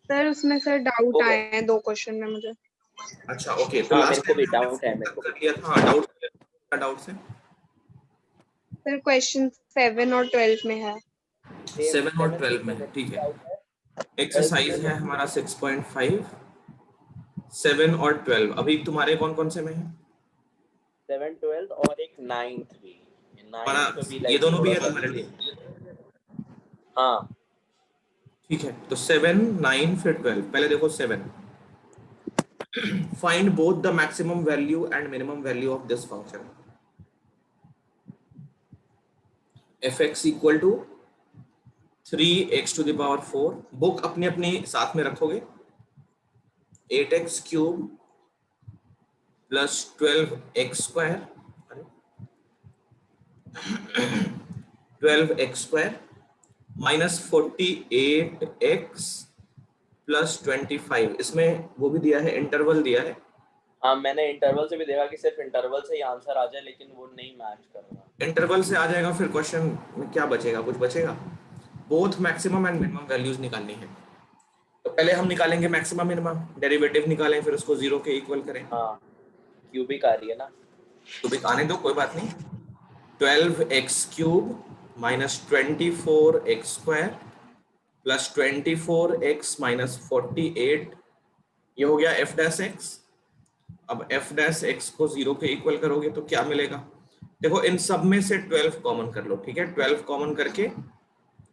Sir उसमें sir doubt हो आए गया। हैं 2 क्वेश्चन में मुझे। अच्छा ओके, तो हाँ मेरे लास्ट को टाइम भी हमने डाउट है, मेरे को कर भी। लिया था। हाँ डाउट से सर क्वेश्चन 7 और 12 में है। 7 और 12 में है, मेरे को ठीक भी है। डाउट है। 12 में एक्सरसाइज है हमारा 6.5, 7 और 12। अभी तुम्हारे कौन कौन से में है? 7 12 और एक 9th भी। हमारा 9th में भी ये लाइक दोनों भी थोड़ा है सा। तुम्हारे लिए? हाँ ठीक है, तो 7 9 फिर 12। पहले देखो 7। Find both the maximum value and minimum value of this function fx equal to 3x to the power 4। Book अपनी अपनी साथ में रखोगे। 8x cube plus 12x square, 12x square minus 48x plus 25। इसमें वो भी दिया है, इंटरवल दिया है। हाँ, मैंने इंटरवल से भी देखा कि सिर्फ इंटरवल से ही आंसर आ जाए, लेकिन वो नहीं मैच कर रहा। इंटरवल से आ जाएगा, फिर क्वेश्चन में क्या बचेगा? कुछ बचेगा? Both maximum and minimum values निकालनी है। तो पहले हम निकालेंगे मैक्सिमम मिनिमम, डेरिवेटिव निकालें, फिर उसको 0 के इक्वल करें। हाँ, क्यूबिक आ रही है ना। तो भी आने दो, कोई बात नहीं। 12x cube minus 24x square plus 24x minus 48, ये हो गया एफ डैश एक्स। अब एफ डैश एक्स को 0 के इक्वल करोगे तो क्या मिलेगा? देखो इन सब में से 12 कॉमन कर लो, ठीक है। 12 कॉमन करके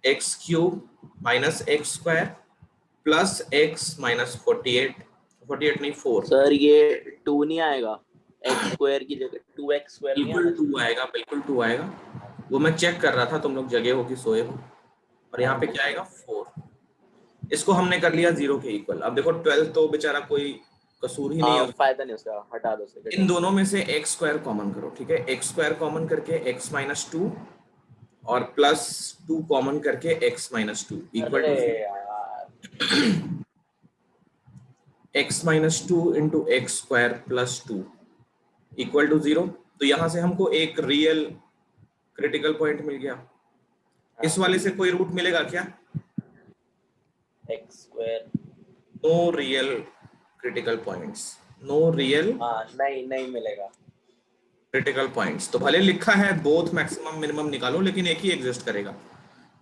x cube minus x square plus x minus 48, 48 नहीं 4 सर ये 2 नहीं आएगा, x स्क्वायर की जगह 2x स्क्वायर नहीं आना बिल्कुल 2 चाहिए? आएगा, बिल्कुल 2 आएगा। वो मैं चेक कर रहा था, तुम लोग जगे हो कि सोए हो। और यहाँ पे क्या आएगा? 4। इसको हमने कर लिया 0 के इक्वल। अब देखो 12 तो बेचारा कोई कसूर ही नहीं है हाँ, उसमें। फायदा नहीं उसका, हटा दो उसे। इन दोनों में से एक्स स्क्वायर कॉमन करो, ठीक है। एक्स स्क्वायर कॉमन करके एक्स माइनस 2 और प्लस 2 कॉमन करके एक्स माइनस 2 इक्वल अरे टू यार, x minus 2 into x square plus 2 equal to 0। तो यहाँ से हमको एक रियल क्रिटिकल पॉइंट मिल गया। इस वाले से कोई रूट मिलेगा क्या? x square. No real critical points, no real हाँ, नहीं नहीं मिलेगा। Critical points. तो भले लिखा है बोथ मैक्सिमम मिनिमम निकालो, लेकिन एक ही एग्जिस्ट करेगा।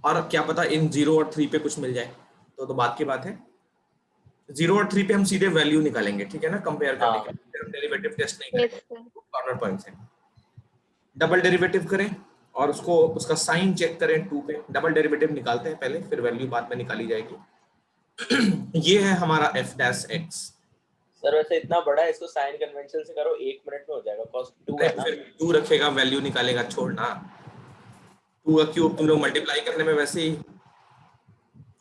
और क्या पता इन 0 और 3 पे कुछ मिल जाए, तो बात की बात है। 0 और 3 पे हम सीधे वैल्यू निकालेंगे, ठीक है ना, कंपेयर करने के हाँ, लिए। फिर हम डेरिवेटिव टेस्ट नहीं यस करेंगे, सर। कॉर्नर पॉइंट से डबल डेरिवेटिव करें और उसको उसका साइन चेक करें 2 पे। डबल डेरिवेटिव निकालते हैं पहले, फिर वैल्यू बाद में निकाली जाएगी। ये है हमारा एफ डैश एक्स। सर वैसे इतना बड़ा है, इसको साइन कन्वेंशन से करो 1 मिनट में हो जाएगा, कॉस 2 है ना। फिर 2 रखेगा, वैल्यू निकालेगा, छोड़ना। 2 का क्यूब तुम लोग मल्टीप्लाई करने में वैसे ही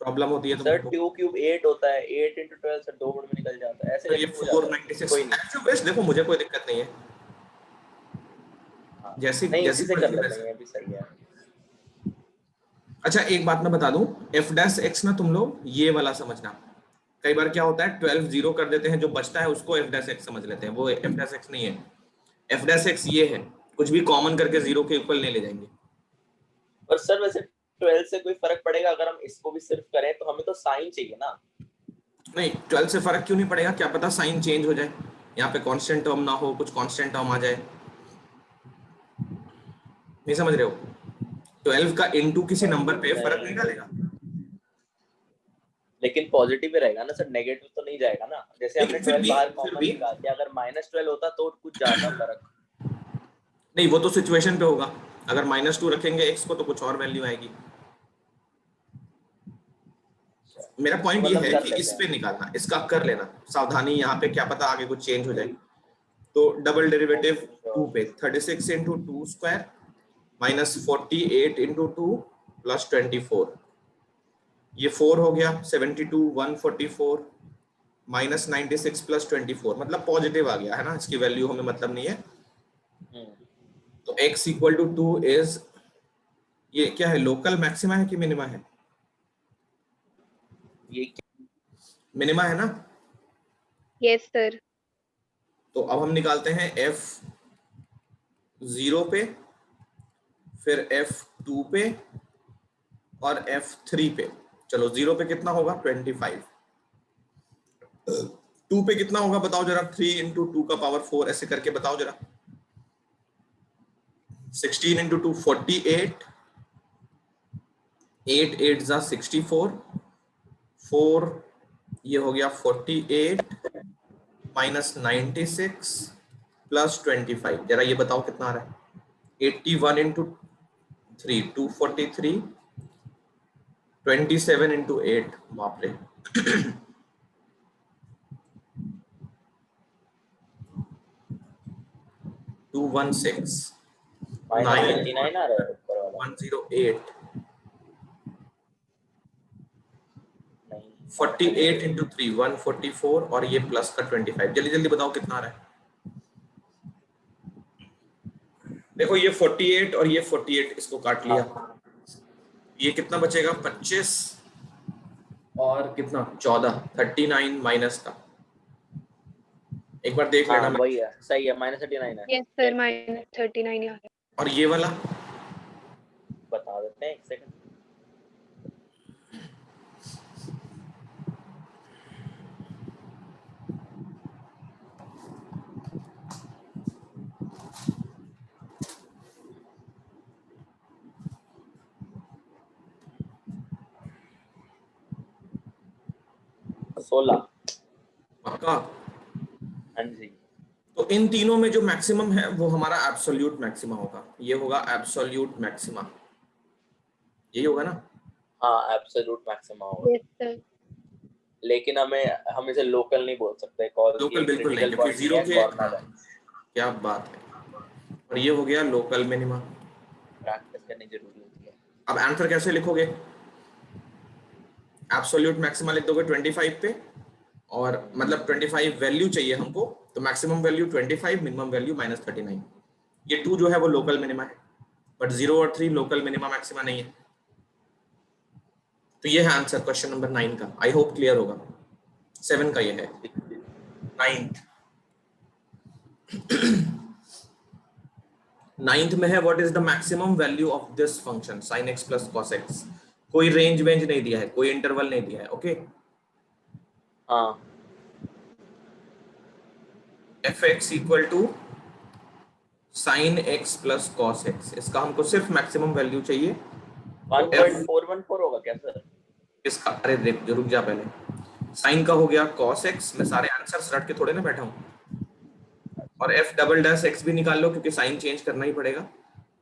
प्रॉब्लम होती है तुम सर लोगों 2 क्यूब 8 होता है, 8 इंटू 12 सर 2 मिनट में निकल जाता है, ऐसे को। ये करके हो जाता है। 496 कोई नहीं। Actual best. देखो मुझे कोई दिक्कत नहीं है, हाँ, जैसी नहीं जैसी इसी से कर मर्जी लेते वैसे। हैं, अभी सही है। अच्छा एक बात मैं बता दूं, एफ डैश एक्स ना तुम लोग ये वाला समझना। कई बार क्या होता है 12 0 कर देते हैं, जो बचता है उसको एफ डैश एक्स समझ लेते हैं। वो एफ डैश एक्स नहीं है। एफ डैश एक्स ये है, कुछ भी कॉमन करके 0 के इक्वल नहीं ले जाएंगे। और सर वैसे 12 से कोई फर्क पड़ेगा अगर हम इसको भी सिर्फ करें? तो हमें तो साइन चाहिए ना। नहीं 12 से फर्क क्यों नहीं पड़ेगा? क्या पता साइन चेंज हो जाए, यहाँ पे कांस्टेंट टर्म ना हो, कुछ कांस्टेंट टर्म आ जाए। नहीं समझ रहे हो? 12 का इनटू किसी नंबर पे फर्क नहीं नहीं, डालेगा। लेकिन पॉजिटिव ही रहेगा ना सर, नेगेटिव तो नहीं जाएगा ना। जैसे हमने लेकिन 12 बाहर फिर कॉमन भी निकाल दिया, अगर -12 होता तो कुछ जाता फर्क। नहीं, वो तो सिचुएशन पे होगा। अगर -2 रखेंगे एक्स को तो कुछ और वैल्यू आएगी। मेरा तो पॉइंट ये मतलब है कर कि इस लेते पे हैं। निकालना, इसका कर लेना सावधानी, यहाँ पे क्या पता आगे कुछ चेंज हो जाए। तो डबल डेरिवेटिव 2 पे 36 into 2 square minus 48 into 2 plus 24, ये 4 हो गया। 72 144 माइनस 96 प्लस 24, मतलब पॉजिटिव आ गया है ना, इसकी वैल्यू हमें मतलब नहीं है। तो x इक्वल टू 2 इज, ये क्या है, लोकल मैक्सिमा है कि मिनिमा है? ये मिनिमा है ना। Yes sir. तो अब हम निकालते हैं f 0 पे, फिर f 2 पे और f 3 पे। चलो 0 पे कितना होगा? 25। 2 पे कितना होगा बताओ जरा, 3 इंटू 2 का पावर 4 ऐसे करके बताओ जरा। 16 इंटू 2 48, 8 8 जा 64, 4 ये हो गया 48 माइनस 96 प्लस 25, जरा ये बताओ कितना आ रहा है। 81 इंटू 3 243, 27 इंटू 8 बाप रे 216 -99 आ रहा है ऊपर वाला। 108 नहीं 48 इंटू 3 144 और ये प्लस का 25, जल्दी जल्दी बताओ कितना आ रहा है। देखो ये 48 और ये 48 इसको काट लिया, ये कितना बचेगा 25 और कितना 14, 39 माइनस का, एक बार देख लेना। हाँ वही है, सही है, -39 है। Yes sir, -39 आ रहा है। और ये वाला बता देते हैं, एक सेकंड। सोलह। पक्का? हाँ जी। तो इन तीनों में जो मैक्सिमम है वो हमारा एब्सोल्यूट मैक्सिमा होगा, ये होगा एब्सोल्यूट मैक्सिमा, यही होगा ना। हाँ एब्सोल्यूट मैक्सिमम होगा, Yes sir. लेकिन हम इसे लोकल नहीं बोल सकते, कॉज लोकल ये बिल्कुल नहीं, क्रिटिकल क्योंकि पॉइंट जीरो है, के कॉर्नर है। क्या बात है। और ये हो गया लोकल मिनिमा। प्रैक्टिस करनी जरूरी होती है। अब आंसर कैसे लिखोगे, एब्सोल्यूट मैक्सिमा लिख दोगे 25 पे, और मतलब 25 वैल्यू चाहिए हमको, तो मैक्सिमम वैल्यू 25, मिनिमम वैल्यू -39, ये 2 जो है वो लोकल मिनिमा है, बट 0 और 3 लोकल मिनिमा मैक्सिमा नहीं है। तो ये है आंसर क्वेश्चन नंबर 9 का, आई होप क्लियर होगा। 7 का ये है, 9th में है what is the maximum value of this function sin x plus cos x, कोई रेंज वेंज नहीं दिया है, कोई इंटरवल नहीं दिया है, ओके। हाँ fx equal to sin x plus cos x, इसका हमको सिर्फ मैक्सिमम वैल्यू चाहिए। तो f 1.414 होगा क्या सर? इसका, अरे रुक जा पहले, sin का हो गया cos x, मैं सारे आंसर्स रट के थोड़े ना बैठा हूँ, और f डबल डैश x भी निकाल लो क्योंकि साइन चेंज करना ही पड़ेगा।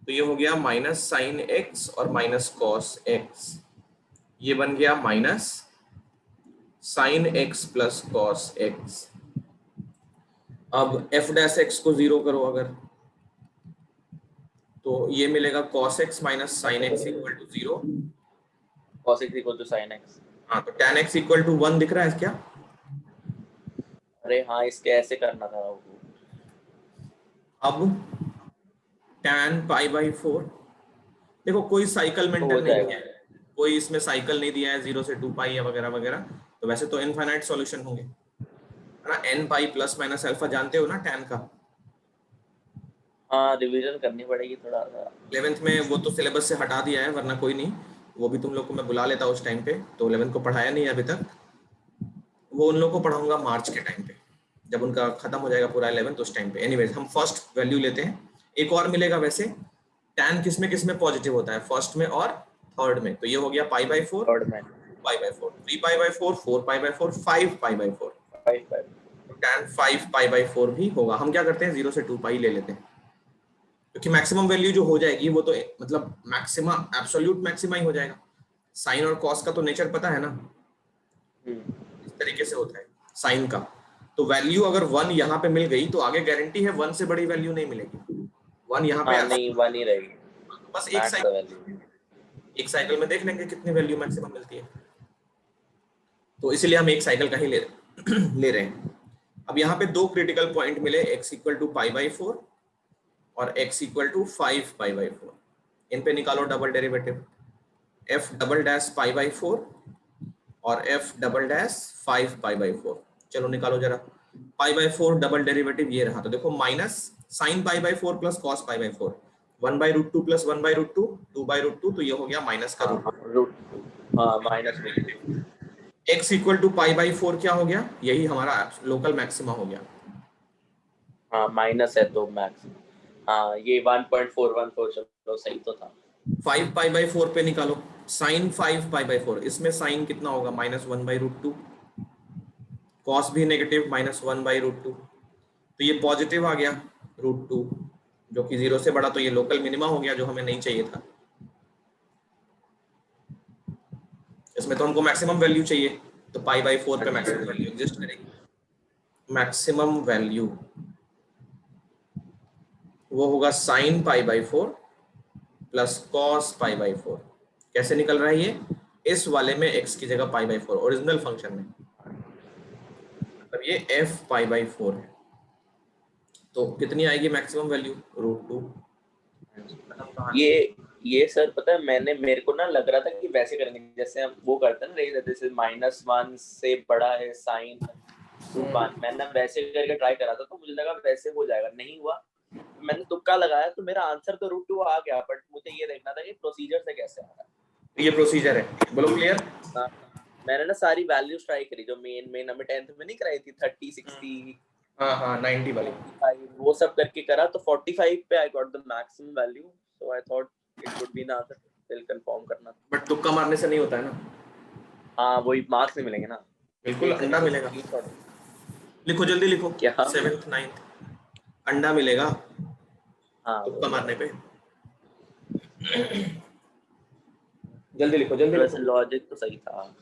तो ये हो गया माइनस साइन x और माइनस cos x, ये बन गया minus sine x plus cos x। अब f डैश x को 0 करो अगर, तो ये मिलेगा cos x minus sine x equal to 0। cos x equal to sin x। हाँ, तो tan x इक्वल टू 1 दिख रहा है क्या? अरे हाँ, इसके ऐसे करना था वो। अब tan पाई बाई 4, देखो कोई साइकिल मेंटेन हो नहीं जाएगा। दिया है, कोई इसमें साइकिल नहीं दिया है 0 से 2 पाई या वगैरह वगैरह, तो वैसे तो इनफाइनाइट सॉल्यूशन होंगे, है ना। n pi plus minus alpha जानते हो ना tan का, हाँ रिवीजन करनी पड़ेगी थोड़ा सा। 11th में, वो तो सिलेबस से हटा दिया है वरना कोई नहीं, वो भी तुम लोग को मैं बुला लेता उस टाइम पे, तो 11th को पढ़ाया नहीं है अभी तक, वो उन लोग को पढ़ाऊंगा मार्च के टाइम पे, जब उनका खत्म हो जाएगा पूरा 11th उस टाइम पे। एनीवेज हम फर्स्ट वैल्यू लेते हैं, एक और मिलेगा वैसे, tan किसमें पॉजिटिव होता है, फर्स्ट में और थर्ड में, तो ये हो गया पाई बाई 4, थर्ड में पाई by 4, 3 pi by 4, 4 pi by 4, 5 pi by 4, 5 तो tan 5 पाई बाई 4 भी होगा। हम क्या करते हैं 0 से 2 पाई ले लेते हैं, क्योंकि मैक्सिमम वैल्यू जो हो जाएगी वो तो मतलब मैक्सिमा, एब्सोल्यूट मैक्सिमा ही हो जाएगा। साइन और कॉस का तो नेचर पता है ना, इस तरीके से होता है साइन का, तो वैल्यू अगर 1 यहाँ पे मिल गई तो आगे गारंटी है 1 से बड़ी वैल्यू नहीं मिलेगी, 1 यहाँ पे नहीं 1 ही रहेगी, बस मैक्स द वैल्यू। एक साइकिल में देख लेंगे कितनी वैल्यू मैक्सिमम मिलती है, तो इसीलिए हम एक साइकिल का ही ले रहे हैं। अब यहाँ पे 2 क्रिटिकल पॉइंट मिले, x equal to pi by 4 और x equal to 5 pi by 4, इन पे निकालो double derivative, f double dash pi by 4 और f double dash 5 pi by 4, चलो निकालो जरा। पाई बाई 4 डबल डेरिवेटिव ये रहा, तो देखो minus sine pi by 4 plus cos pi by 4, 1 by root 2 plus 1 by root 2, 2 by root 2, तो ये हो गया माइनस का रूट, रूट हाँ minus x equal to pi by 4 क्या हो गया, यही हमारा लोकल मैक्सिमा हो गया। हाँ माइनस है तो मैक्स, हाँ ये 1.414, चलो सही तो था। 5 पाई बाई 4 पे निकालो, साइन 5 पाई बाई 4, इसमें साइन कितना होगा, -1/√2, कॉस भी नेगेटिव -1/√2, तो ये पॉजिटिव आ गया √2, जो कि 0 से बड़ा, तो ये लोकल मिनिमा हो गया जो हमें नहीं चाहिए था। इसमें तो हमको मैक्सिमम वैल्यू चाहिए, तो पाई बाई 4 पे मैक्सिमम वैल्यू एग्जिस्ट करेगी। मैक्सिमम वैल्यू वो होगा sign pi by 4 plus cos pi by 4। कैसे निकल रहा है ये, इस वाले में x की जगह पाई बाई 4 ओरिजिनल फंक्शन में, मतलब ये f पाई बाई 4 है, तो कितनी आएगी मैक्सिमम वैल्यू, √2। ये सर पता है, मेरे को ना लग रहा था कि वैसे करेंगे जैसे हम वो करते हैं ना, जैसे -1 से बड़ा है साइन 1, मैंने वैसे करके ट्राई करा था, तो मुझे लगा वैसे हो जाएगा, नहीं हुआ, मैंने तुक्का लगाया, तो मेरा आंसर तो √2 आ गया, बट मुझे ये देखना था कि प्रोसीजर से कैसे आ रहा है। ये प्रोसीजर है, बोलो क्लियर। मैंने ना सारी वैल्यूज ट्राई करी जो मेन हमें 10th में नहीं कराई थी, 30, 60, हाँ 90 वाली, 45, वो सब करके करा, तो 45 पे I got the maximum value, so I thought it would be the answer, फिर कंफर्म करना। बट तुक्का मारने से नहीं होता है ना। हाँ वही मार्क्स नहीं मिलेंगे ना, बिल्कुल अंडा मिलेगा, लिखो जल्दी लिखो, क्या 7th 9th अंडा मिलेगा हाँ तुक्का मारने पे। जल्दी लिखो जल्दी वैसे लिखो। लॉजिक तो सही था।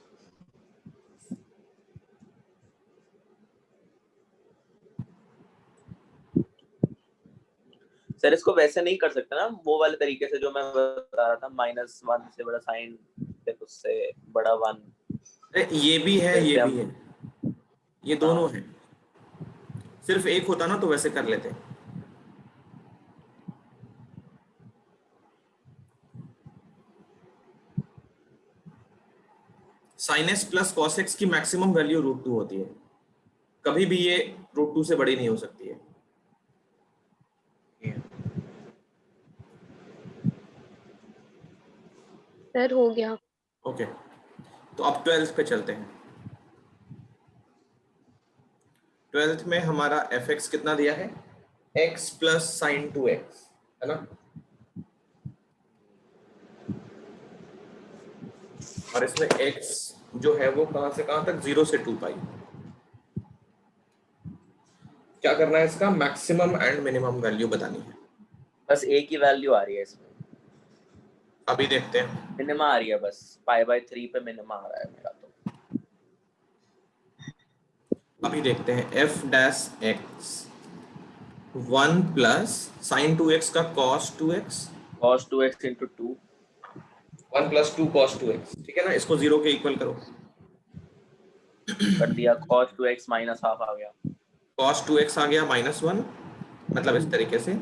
सर इसको वैसे नहीं कर सकते ना, वो वाले तरीके से जो मैं बता रहा था, -1 से बड़ा साइन फिर उससे बड़ा 1। ये भी है ये भी है, ये दोनों हाँ। है, सिर्फ एक होता ना तो वैसे कर लेते। Sine x plus cos x की मैक्सिमम वैल्यू √2 होती है, कभी भी ये √2 से बड़ी नहीं हो सकती है। सर हो गया। ओके, तो अब 12th पे चलते हैं। 12th में हमारा एफ एक्स कितना दिया है, x प्लस साइन 2x, है ना, और इसमें x जो है वो कहां से कहां तक, 0 से 2 पाई। क्या करना है, इसका मैक्सिमम एंड मिनिमम वैल्यू बतानी है। बस एक ही वैल्यू आ रही है इसमें, अभी देखते हैं, मिनिमा आ रही है, बस π/3 पे मिनिमा आ रहा है मेरा तो। अभी देखते हैं F dash x 1 plus sign 2x का cos 2x, cos 2x into 2 1 plus 2 cos 2x, ठीक है ना, इसको 0 के इक्वल करो, कर दिया, cos 2x -½ आ गया, cos 2x आ गया -1, मतलब इस तरीके से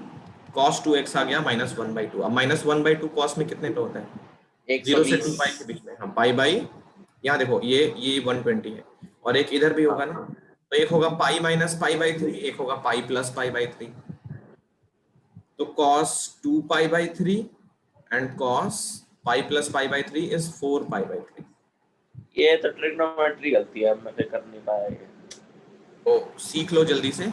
cos 2x आ गया -1/2। अब -1/2 cos में कितने पे होता है, 0 से 2 पाई के 120। बीच में, हम पाई बाई, यहाँ देखो ये 120 है, और एक इधर भी होगा ना, तो एक होगा पाई माइनस पाई बाई 3, एक होगा पाई प्लस पाई बाई 3, तो cos 2 pi by 3 and cos pi plus pi by 3 is 4 pi by 3। ये तो ट्रिग्नोमेट्री गलती है, मैं फिर कर नहीं पाया ये। तो सीख लो जल्दी से,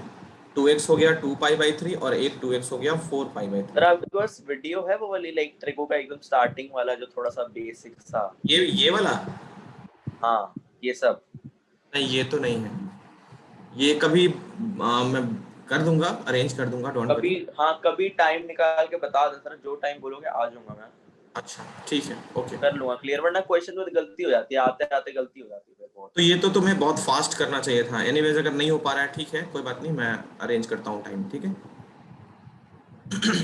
2x हो गया 2 पाई बाई 3 और एक 2x हो गया 4 पाई बाई 3। सर आपके पास वीडियो है वो वाली, लाइक ट्रिगो का एकदम स्टार्टिंग वाला जो थोड़ा सा बेसिक सा? ये वाला हाँ ये सब नहीं, ये तो नहीं है, ये कभी मैं कर दूंगा, अरेंज कर दूंगा, डोंट कभी, वरी। हाँ कभी टाइम निकाल के बता दे सर, जो टाइम बोलोगे आ जाऊंगा मैं, अच्छा ठीक है, ओके। कर लूंगा क्लियर, वरना क्वेश्चन में गलती हो जाती है, आते आते गलती हो जाती है बहुत। तो ये तो तुम्हें बहुत फास्ट करना चाहिए था, एनीवेज अगर नहीं हो पा रहा है ठीक है, कोई बात नहीं, मैं अरेंज करता हूँ टाइम, ठीक है।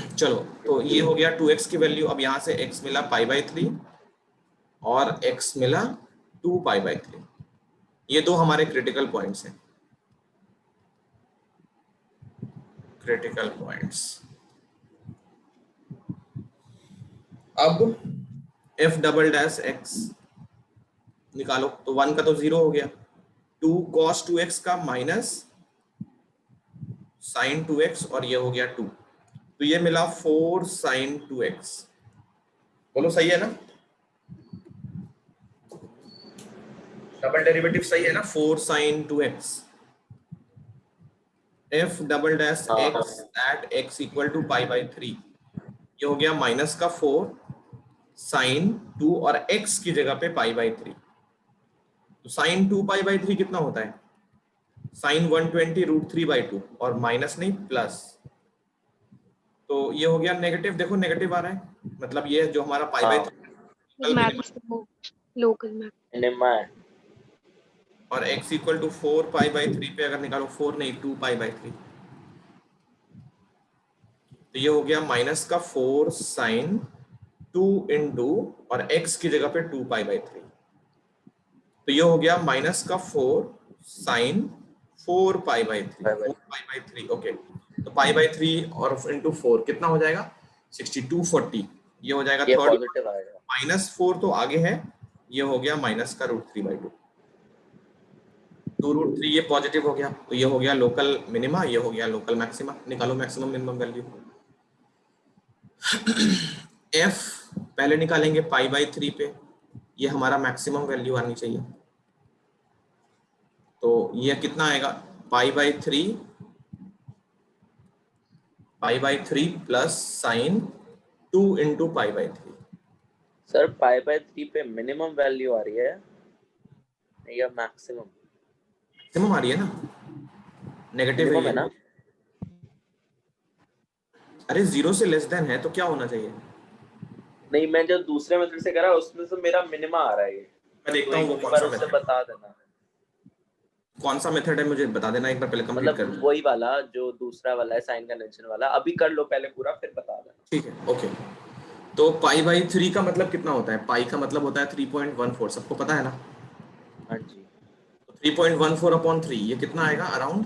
चलो, तो ये हो गया 2x की वैल्यू, अब यहाँ से x मिला पाई बाई 3 और x मिला 2 पाई बाई 3, ये दो हमारे क्रिटिकल पॉइंट्स हैं, क्रिटिकल पॉइंट्स। अब f डबल डैश x निकालो, तो 1 का तो 0 हो गया, 2 cos 2x का माइनस साइन 2x और ये हो गया 2, तो ये मिला 4 साइन 2x, बोलो सही है ना। डबल डेरिवेटिव सही है ना, 4 sin 2x, f double dash हाँ x at x equal to pi by 3, ये हो गया माइनस का 4 sin 2 और x की जगह पे पाई बाई 3। तो sin 2 पाई बाई 3 कितना होता है, sin 120 रूट 3 बाई 2, और माइनस नहीं प्लस, तो ये हो गया नेगेटिव। देखो नेगेटिव आ रहा है, मतलब ये जो हमारा पाई बाई हाँ 3 मैक्सिमम लोकल मैक्स। मिनिमा है। और x equal to 4 pi by 3 पे अगर निकालो, 4 नहीं 2 पाई बाई 3, तो ये हो गया माइनस का 4 साइन 2 इंटू, और x की जगह पे 2 पाई बाई 3, तो ये हो गया माइनस का 4 sine 4 pi by 3, by 4 by. Pi by 3। Okay, तो पाई बाई 3 और इंटू 4 कितना हो जाएगा, 62 40, ये हो जाएगा ये थर्ड, पॉजिटिव आएगा। माइनस 4 तो आगे है, ये हो गया माइनस का रूट 3 बाई 2, 2 रूट 3 ये पॉजिटिव हो गया, तो ये हो गया लोकल मिनिमा, ये हो गया लोकल मैक्सिमा। निकालो मैक्सिमम मिनिमम वैल्यू। f पहले निकालेंगे पाई बाई 3 पे, ये हमारा मैक्सिमम वैल्यू आनी चाहिए, तो ये कितना आएगा, पाई by 3 plus sign 2 into pi by 3। Sir pi by 3 पे मिनिमम वैल्यू आ रही है या मैक्सिमम? मैक्सिमम आ रही है ना, नेगेटिव है मिनिमम ये। है ना? अरे जीरो से लेस देन है तो क्या होना चाहिए, नहीं, मैं जो दूसरे मेथड से करा उसमें से मेरा मिनिमा आ रहा है ये। मैं तो देखता हूँ वो एक कौन बार सा उससे मेथड, बता देना। कौन सा मेथड है मुझे बता देना एक बार, पहले कंप्लीट कर मतलब लो। वही वाला जो दूसरा वाला है, साइन कन्वेंशन वाला। अभी कर लो पहले पूरा, फिर बता देना। ठीक है ओके। तो पाई बाई 3 का मतलब कितना होता है, पाई का मतलब होता है 3.14, सबको पता है ना। हाँ जी। 3.14 अपॉन 3 ये कितना आएगा अराउंड,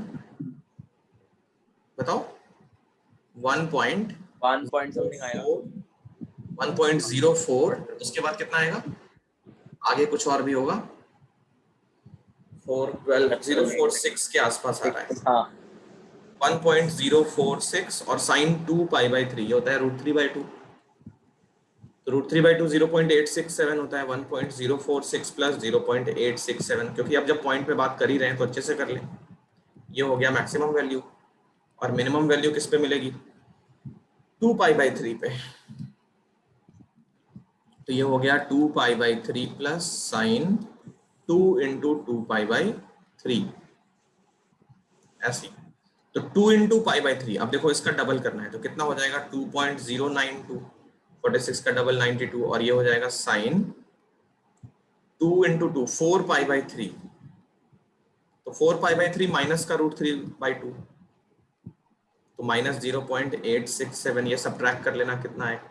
बताओ। 1.04, 1 पॉइंट समथिंग आएगा। 1.04, उसके बाद कितना आएगा, आगे कुछ और भी होगा, 0.6 के आसपास आ रहा है, 6 हाँ। 1.046, और साइन 2 पाई बाई 3 ये होता है रूट 3 बाई 2, तो रूट 3 बाई 2 0.867 होता है, 1.046 प्लस 0.867, क्योंकि अब जब पॉइंट पे बात कर ही रहे हैं तो अच्छे से कर लें। ये हो गया मैक्सिमम वैल्यू, और मिनिमम वैल्यू किस पे मिलेगी, 2 पाई बाई 3 पे, तो ये हो गया 2 पाई by 3 plus sign 2 into 2 pi by 3, ऐसी। तो 2 इंटू पाई बाई 3, अब देखो इसका डबल करना है तो कितना हो जाएगा, 2.092, 46 का डबल 92, और ये हो जाएगा साइन 2 इंटू 2 4 पाई बाई 3, तो 4 पाई बाई 3 माइनस का रूट 3 बाई 2, तो माइनस 0.867, ये सब्ट्रैक्ट कर लेना कितना है,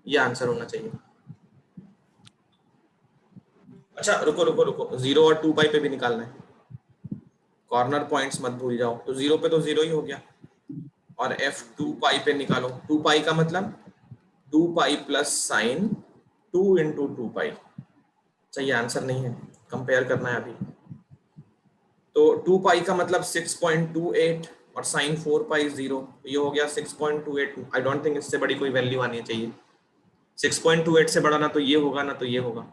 ये आंसर होना चाहिए। अच्छा रुको रुको रुको, 0 और 2 पाई पे भी निकालना है, कॉर्नर पॉइंट्स मत भूल जाओ, तो 0 पे तो 0 ही हो गया, और f 2 पाई पे निकालो, 2 पाई का मतलब 2 पाई प्लस साइन 2 इंटू 2 पाई, सही आंसर नहीं है, कंपेयर करना है अभी। तो 2 पाई का मतलब 6.28, और साइन 4 पाई 0, ये हो गया 6.28। आई डोंट थिंक इससे बड़ी कोई वैल्यू आनी चाहिए, 6.28 से बड़ा ना तो ये होगा ना तो ये होगा,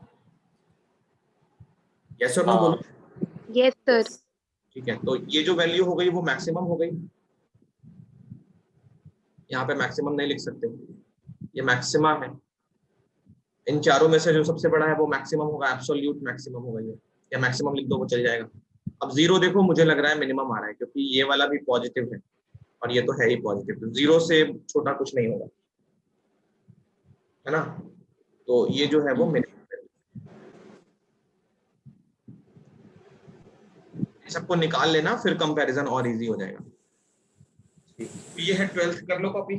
यस और नो हाँ। बोलो। Yes sir. यस। ठीक है, तो ये जो वैल्यू हो गई वो मैक्सिमम हो गई, यहाँ पे मैक्सिमम नहीं लिख सकते, ये मैक्सिमा है, इन चारों में से जो सबसे बड़ा है वो मैक्सिमम होगा, एब्सोल्यूट मैक्सिमम होगा ये, या मैक्सिमम लिख दो वो चल जाएगा। अब 0 देखो मुझे लग रहा है मिनिमम आ रहा है, क्योंकि ये वाला भी पॉजिटिव है और ये तो है ही पॉजिटिव, तो 0 से छोटा कुछ नहीं होगा, है ना, तो ये जो है वो मिनिमम है। सबको निकाल लेना, फिर कंपैरिजन और इजी हो जाएगा। ठीक। तो ये है 12th, कर लो कॉपी।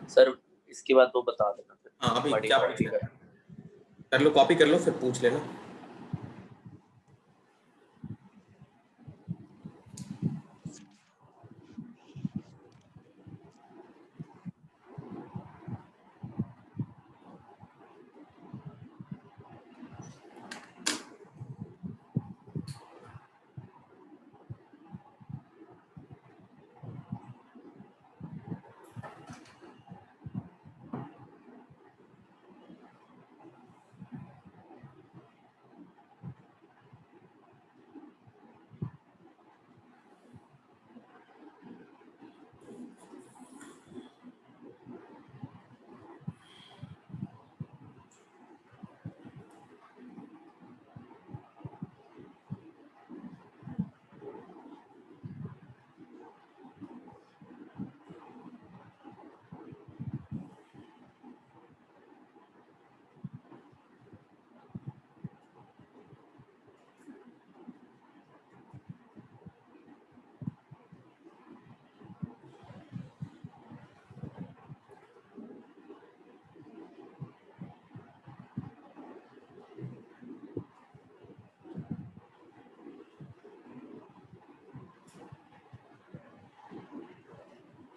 सर इसके बाद वो बता देना फिर। हाँ अभी बड़ी क्या कॉपी पूछना कर। है, कर लो कॉपी कर लो फिर पूछ लेना।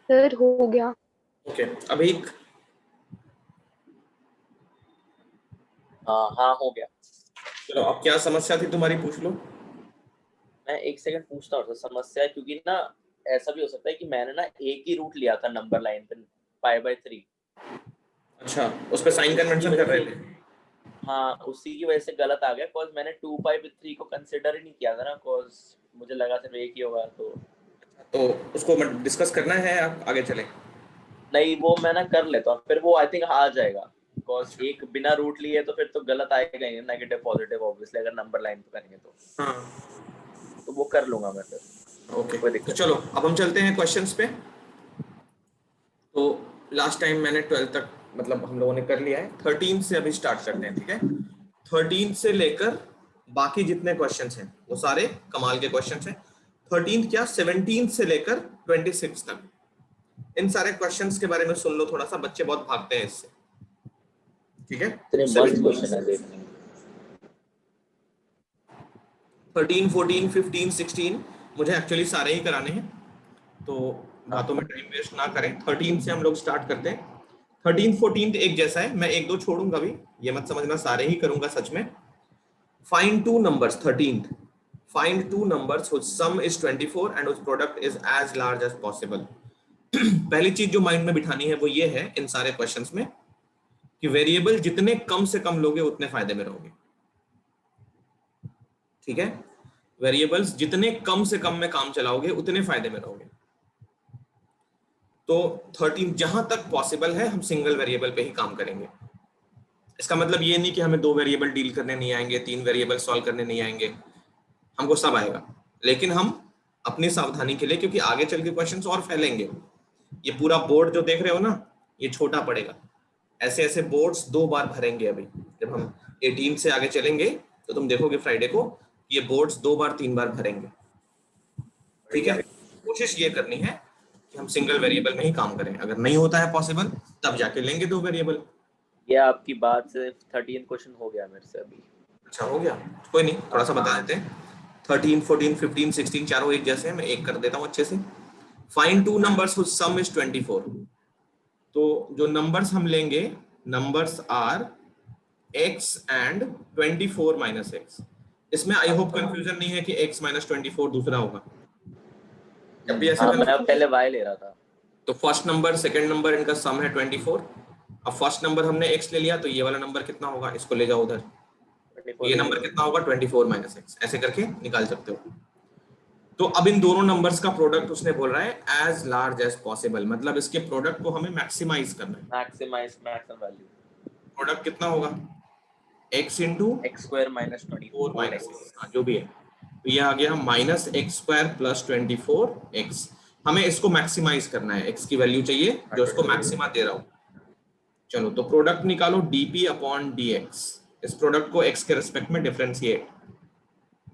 सर हो गया। ओके, अभी हाँ हो गया। चलो, अब क्या समस्या थी तुम्हारी, पूछ लो। मैं एक सेकंड पूछता हूँ सर, समस्या, क्योंकि ना ऐसा भी हो सकता है कि मैंने ना एक ही रूट लिया था नंबर लाइन पे π/3। अच्छा, उस पर साइन कन्वेंशन कर रहे थे। हाँ, उसी की वजह से गलत आ गया, कॉज मैंने 2π/3 को कंसिडर ही नहीं किया था ना, कॉज मुझे लगा सिर्फ एक ही होगा। तो उसको डिस्कस करना है, आप आगे चले। नहीं, वो मैं ना कर लेता हूँ, फिर वो आई थिंक आ जाएगा, बिकॉज एक बिना रूट लिए तो फिर तो गलत आएगा ही, नेगेटिव पॉजिटिव ऑब्वियसली, अगर नंबर लाइन पे करेंगे तो वो कर लूंगा मैं फिर, ओके, कोई तो दिक्कत चलो अब हम चलते हैं क्वेश्चंस पे। तो लास्ट टाइम मैंने 12 तक मतलब हम लोगों ने कर लिया है, 13 से अभी स्टार्ट करते हैं, ठीक है। 13 से लेकर बाकी जितने क्वेश्चंस हैं वो सारे कमाल के क्वेश्चंस हैं। 13 क्या, 17 से लेकर 26 तक, इन सारे क्वेश्चंस के बारे में सुन लो थोड़ा सा, बच्चे बहुत भागते हैं इससे, ठीक है। इतने मस्त क्वेश्चन है देखने। 13, 14, 15, 16 मुझे एक्चुअली सारे ही कराने हैं, तो बातों में टाइम वेस्ट ना करें। 13 से हम लोग स्टार्ट करते हैं। 13, 14 एक जैसा है, मैं एक दो छोड़ूंगा भी, ये मत समझना सारे ही करूंगा सच में। Find two numbers, 13th, find two numbers whose sum is 24 and whose product is as large as possible। पहली चीज जो माइंड में बिठानी है वो ये है इन सारे क्वेश्चंस में कि वेरिएबल जितने कम से कम लोगे उतने फायदे में रहोगे, ठीक है। वेरिएबल्स जितने कम से कम में काम चलाओगे उतने फायदे में रहोगे। तो 13 जहां तक पॉसिबल है हम सिंगल वेरिएबल पे ही काम करेंगे। इसका मतलब ये नहीं कि हमें 2 वेरिएबल डील करने नहीं आएंगे, 3 वेरिएबल सॉल्व करने नहीं आएंगे, हमको सब आएगा, लेकिन हम अपनी सावधानी के लिए, क्योंकि आगे चल के क्वेश्चंस और फैलेंगे। ये पूरा बोर्ड जो देख रहे हो ना, ये छोटा पड़ेगा, ऐसे ऐसे बोर्ड्स 2 बार भरेंगे। अभी जब हम 18 से आगे चलेंगे तो तुम देखोगे फ्राइडे को ये बोर्ड्स 2 बार 3 बार भरेंगे, ठीक है। कोशिश ये करनी है कि हम सिंगल वेरिएबल में ही काम करें, अगर नहीं होता है पॉसिबल तब जाके लेंगे 2 वेरिएबल। ये आपकी बात से 13 क्वेश्चन हो गया मेरे से अभी। अच्छा हो गया, कोई नहीं, थोड़ा सा बता देते हैं। 13, 14, 15, 16 चारों एक जैसे हैं, मैं एक कर देता हूँ अच्छे से। Find two numbers whose sum is 24। तो जो नंबर्स हम लेंगे, numbers are x and 24 minus x। इसमें आई होप कंफ्यूजन नहीं है कि x माइनस 24 दूसरा होगा। जब भी ऐसा मैं पहले y ले रहा था, तो फर्स्ट नंबर सेकंड नंबर इनका सम है 24। अब फर्स्ट नंबर हमने x ले लिया, तो ये वाला नंबर कितना होगा, इसको ले जाओ उधर, ये नंबर कितना होगा 24 माइनस x, ऐसे करके निकाल सकते हो। तो अब इन दोनों नंबर्स का प्रोडक्ट उसने बोल रहा है एज लार्ज एज पॉसिबल, मतलब इसके प्रोडक्ट को हमें मैक्सिमाइज करना है। मैक्सिमाइज मैक्सिमम वैल्यू, प्रोडक्ट कितना होगा, x इंटू x² माइनस 4 माइनस24x। जो भी है, तो ये आ गया minus x square plus 24x। हमें इसको मैक्सिमाइज करना है, x की वैल्यू चाहिए जो इसको मैक्सिमा दे रहा हूं। चलो तो प्रोडक्ट निकालो dp अपॉन dx, इस प्रोडक्ट को x के रेस्पेक्ट में डिफरेंशिएट,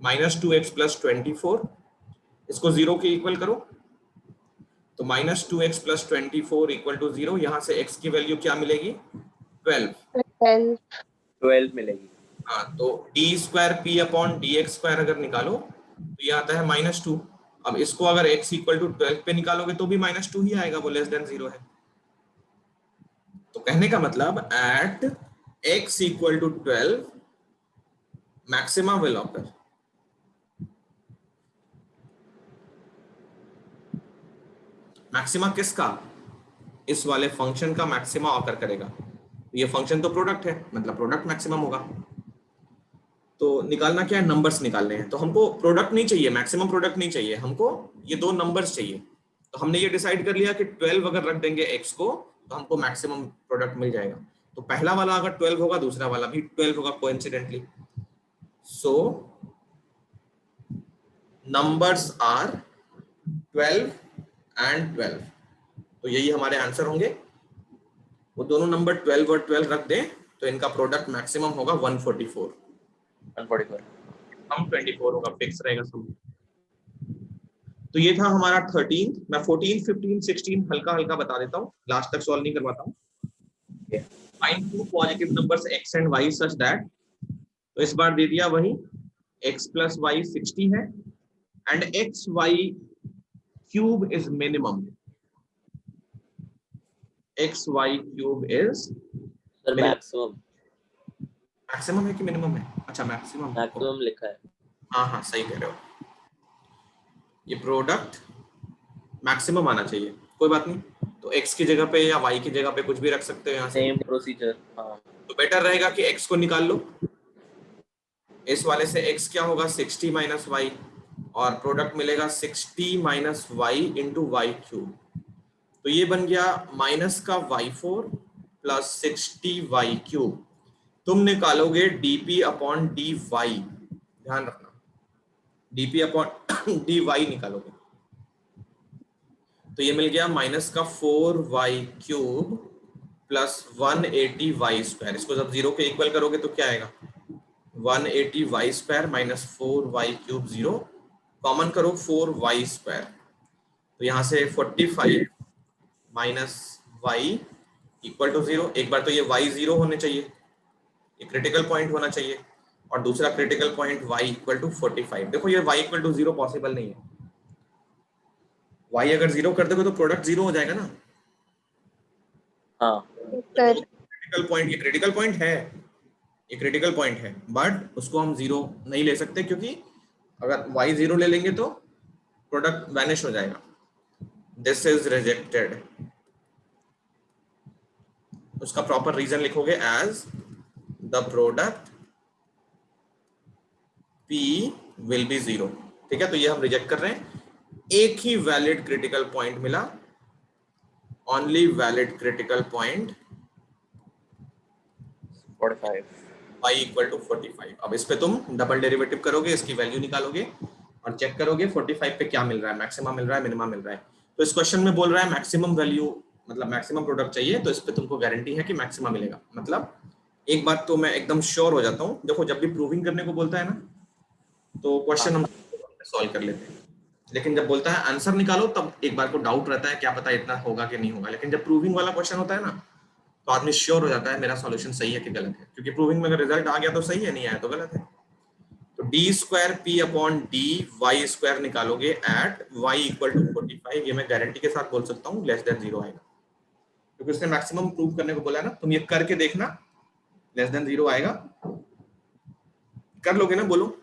माइनस 2x प्लस 24, इसको 0 के इक्वल करो, तो minus 2x plus 24 equal to 0। यहाँ से x की वैल्यू क्या मिलेगी, 12 मिलेगी। हाँ, तो d square p upon d x square अगर निकालो तो ये आता है -2। अब इसको अगर x इक्वल टू 12 पे निकालोगे तो भी -2 ही आएगा, वो लेस देन 0 है। तो कहने का मतलब at x equal to 12 maxima will occur. Maxima किसका, इस वाले फंक्शन का मैक्सिमा ऑकर करेगा। ये फंक्शन तो प्रोडक्ट है, मतलब प्रोडक्ट मैक्सिमम होगा। तो निकालना क्या है, नंबर्स निकालने हैं। तो हमको प्रोडक्ट नहीं चाहिए, मैक्सिमम प्रोडक्ट नहीं चाहिए, हमको ये 2 नंबर्स चाहिए। तो हमने ये डिसाइड कर लिया कि 12 अगर रख देंगे x को तो हमको मैक्सिमम प्रोडक्ट मिल जाएगा। तो पहला वाला अगर 12 होगा दूसरा वाला भी 12 होगा coincidentally. So numbers are 12 and 12, तो यही हमारे आंसर होंगे। वो दोनों नंबर 12 और 12 रख दें तो इनका प्रोडक्ट मैक्सिमम होगा 144। हम 24 होगा, फिक्स रहेगा सब। तो ये था हमारा 13। मैं 14, 15, 16 हल्का हल्का बता देता हूँ, लास्ट तक सॉल्व नहीं करवाता हूँ। Find two positive numbers x and y such that, तो इस बार दे दिया वही x प्लस वाई 60 है and x y cube is minimum. X y cube is sir maximum maximum है कि मिनिमम है? अच्छा मैक्सिमम। मैक्सिमम लिखा है। हाँ हाँ सही कह रहे हो, ये प्रोडक्ट मैक्सिमम आना चाहिए, कोई बात नहीं। तो x की जगह पे या y की जगह पे कुछ भी रख सकते हो यहाँ से। Same procedure. हाँ तो बेटर रहेगा कि x को निकाल लो, इस वाले से x क्या होगा 60 माइनस वाई, और प्रोडक्ट मिलेगा 60 minus y into y cube. तो ये बन गया माइनस का y4 प्लस 60 y क्यूब। तुम निकालोगे dp अपॉन dy, ध्यान रखना dp अपॉन dy निकालोगे, तो ये मिल गया माइनस का 4y cube plus 180y square. इसको जब जीरो के इक्वल करोगे तो क्या आएगा 180y square minus 4y cube, zero common करो 4y स्क्वायर, तो यहाँ से 45 minus y equal to zero. एक बार तो ये y जीरो होने चाहिए, ये क्रिटिकल पॉइंट होना चाहिए, और दूसरा critical point y equal to 45। देखो ये y equal to zero possible नहीं है, y अगर जीरो कर दोगे तो प्रोडक्ट जीरो हो जाएगा ना। हाँ सर क्रिटिकल पॉइंट, ये क्रिटिकल पॉइंट है, ये क्रिटिकल पॉइंट है, बट उसको हम जीरो नहीं ले सकते, क्योंकि अगर y जीरो ले लेंगे तो प्रोडक्ट वैनिश हो जाएगा। This is rejected. उसका प्रॉपर रीजन लिखोगे as the product p will be zero. ठीक है, तो ये हम रिजेक्ट कर रहे हैं। एक ही वैलिड क्रिटिकल पॉइंट मिला, only valid critical point 45। y equal to 45। अब इस पे तुम डबल डेरिवेटिव करोगे, इसकी वैल्यू निकालोगे और चेक करोगे 45 पे क्या मिल रहा है, मैक्सिमम मिल रहा है मिनिमम मिल रहा है। तो इस क्वेश्चन में बोल रहा है मैक्सिमम वैल्यू, मतलब मैक्सिमम प्रोडक्ट चाहिए, तो इस पे तुमको गारंटी है कि मैक्सिमम मिलेगा। मतलब एक बात तो मैं एकदम श्योर हो जाता हूँ, देखो जब भी प्रूविंग करने को बोलता है ना, तो क्वेश्चन हम सॉल्व कर लेते हैं, लेकिन जब बोलता है आंसर निकालो तब एक बार को डाउट रहता है, क्या पता इतना होगा कि नहीं होगा। लेकिन जब प्रूविंग वाला क्वेश्चन होता है ना, तो आदमी श्योर हो जाता है मेरा सॉल्यूशन सही है कि गलत है, क्योंकि प्रूविंग में अगर रिजल्ट आ गया तो सही है, नहीं आया तो गलत है। तो d square p upon d y square निकालोगे एट वाई इक्वल टू 45, ये मैं गारंटी के साथ बोल सकता हूँ लेस देन जीरो आएगा, क्योंकि उसने मैक्सिमम प्रूव करने को बोला है ना। तुम ये करके देखना, लेस देन जीरो आएगा, कर लोगे ना, बोलो।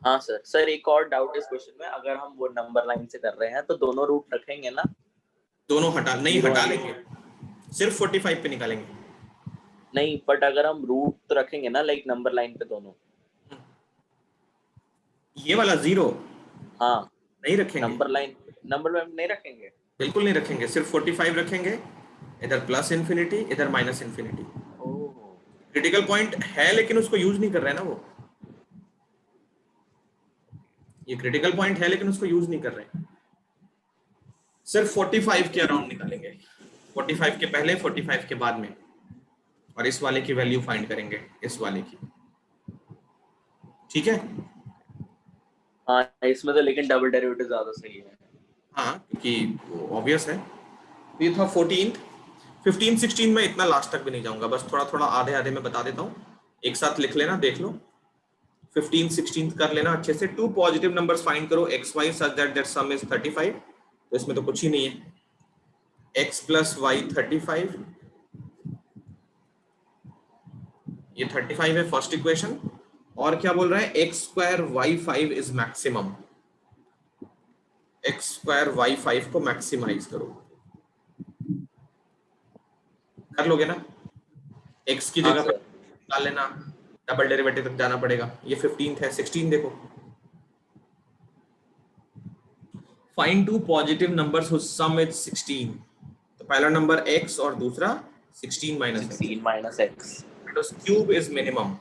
हाँ सर। सर एक और डाउट इस क्वेश्चन में, अगर हम वो नंबर लाइन से कर रहे हैं तो दोनों रूट रखेंगे ना? दोनों हटा नहीं, Zero हटा and- लेंगे, सिर्फ 45 पे निकालेंगे। नहीं, बट अगर हम रूट तो रखेंगे ना, लाइक नंबर लाइन पे दोनों। ये वाला जीरो हाँ नहीं रखेंगे, नंबर लाइन नहीं रखेंगे। बिल्कुल नहीं रखेंगे, सिर्फ 45 रखेंगे, इधर प्लस इन्फिनिटी इधर माइनस इन्फिनिटी। ओह क्रिटिकल पॉइंट है लेकिन उसको यूज नहीं कर रहे हैं ना वो, ये क्रिटिकल पॉइंट है लेकिन उसको यूज नहीं कर रहे हैं। सिर्फ 45 के अराउंड निकालेंगे, 45 के पहले 45 के बाद में, और इस वाले की वैल्यू फाइंड करेंगे, इस वाले की। ठीक है, हाँ, इसमें तो लेकिन डबल डेरिवेटिव ज्यादा सही है। हाँ क्योंकि ऑब्वियस है। तो ये था 14th। 15 16 में इतना लास्ट तक भी नहीं जाऊंगा, बस थोड़ा थोड़ा आधे आधे में बता देता हूँ, एक साथ लिख लेना, देख लो। 15 16 कर लेना अच्छे से। टू पॉजिटिव नंबर्स फाइंड करो x y such that that sum is 35, तो इसमें तो कुछ ही नहीं है। एक्स प्लस वाई 35, ये 35 है फर्स्ट इक्वेशन। और क्या बोल रहा है, x square y 5 is maximum, x square y 5 को मैक्सिमाइज करो। कर लोगे ना, एक्स की हाँ जगह पे सर। निकाल लेना, डबल डेरिवेटिव तक जाना पड़ेगा। ये 15 है, 16 देखो, find two positive numbers whose sum is 16। तो पहला नंबर x और दूसरा 16 माइनस x, 16 माइनस एक्स। तो क्यूब इज मिनिमम।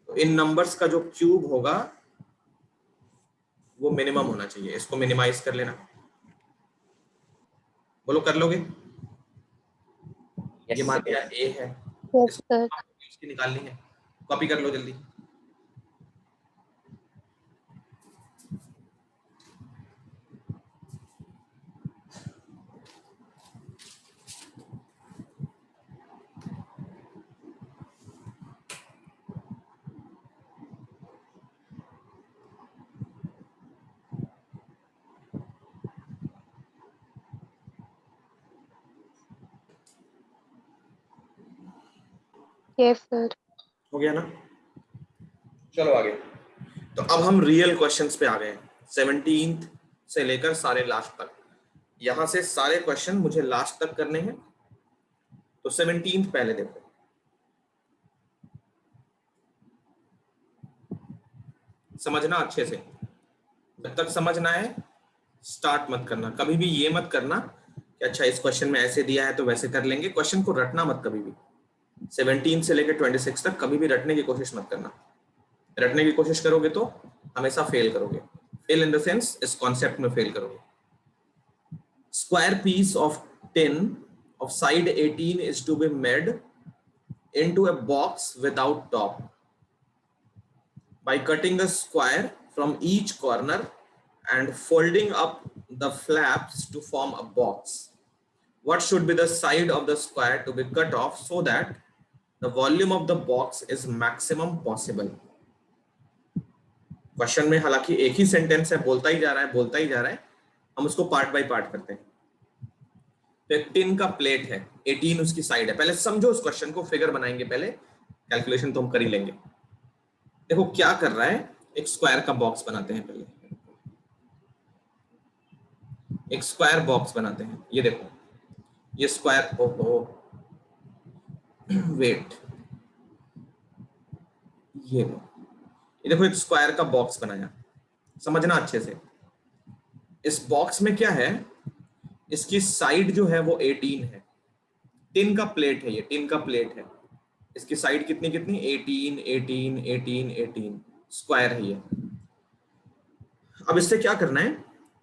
तो इन नंबर्स का जो क्यूब होगा वो मिनिमम होना चाहिए, इसको मिनिमाइज कर लेना। बोलो कर लोगे? ये मान लिया a है, यस इसको सर। इसकी निकालनी है, कॉपी कर लो जल्दी। Yes, sir. हो गया ना? चलो आगे। तो अब हम रियल क्वेश्चंस पे आ गए हैं, 17th से लेकर सारे लास्ट तक। यहां से सारे क्वेश्चन मुझे लास्ट तक करने हैं। तो 17th पहले देखो, समझना अच्छे से। जब तक समझना है स्टार्ट मत करना, कभी भी ये मत करना कि अच्छा इस क्वेश्चन में ऐसे दिया है तो वैसे कर लेंगे। क्वेश्चन को रटना मत कभी भी। 17 से लेकर 26 तक कभी भी रटने की कोशिश मत करना। रटने की कोशिश करोगे तो हमेशा फेल करोगे। फेल इन द सेंस इस कॉन्सेप्ट में फेल करोगे। Square piece of tin of side 18 is to be made into a box without top by cutting a square from each corner and folding up the flaps to form a box. What should be the side of the square to be cut off so that the volume of the box is maximum possible? Question में हालांकि एक ही sentence है, बोलता ही जा रहा है बोलता ही जा रहा है, हम उसको पार्ट बाय पार्ट करते हैं। तो एक टिन का प्लेट है, 18 उसकी साइड है। पहले समझो उस क्वेश्चन को, फिगर बनाएंगे पहले, कैलकुलेशन तो हम कर ही लेंगे। देखो क्या कर रहा है, एक स्क्वायर का बॉक्स बनाते हैं। पहले एक स्क्वायर बॉक्स बनाते हैं। ये देखो ये स्क्वायर, ओहो वेट, ये देखो एक स्क्वायर का बॉक्स बनाया। समझना अच्छे से, इस बॉक्स में क्या है, इसकी साइड जो है वो 18 है। टिन का प्लेट है, ये टिन का प्लेट है। इसकी साइड कितनी कितनी, 18 18 18 18, स्क्वायर है ये। अब इससे क्या करना है,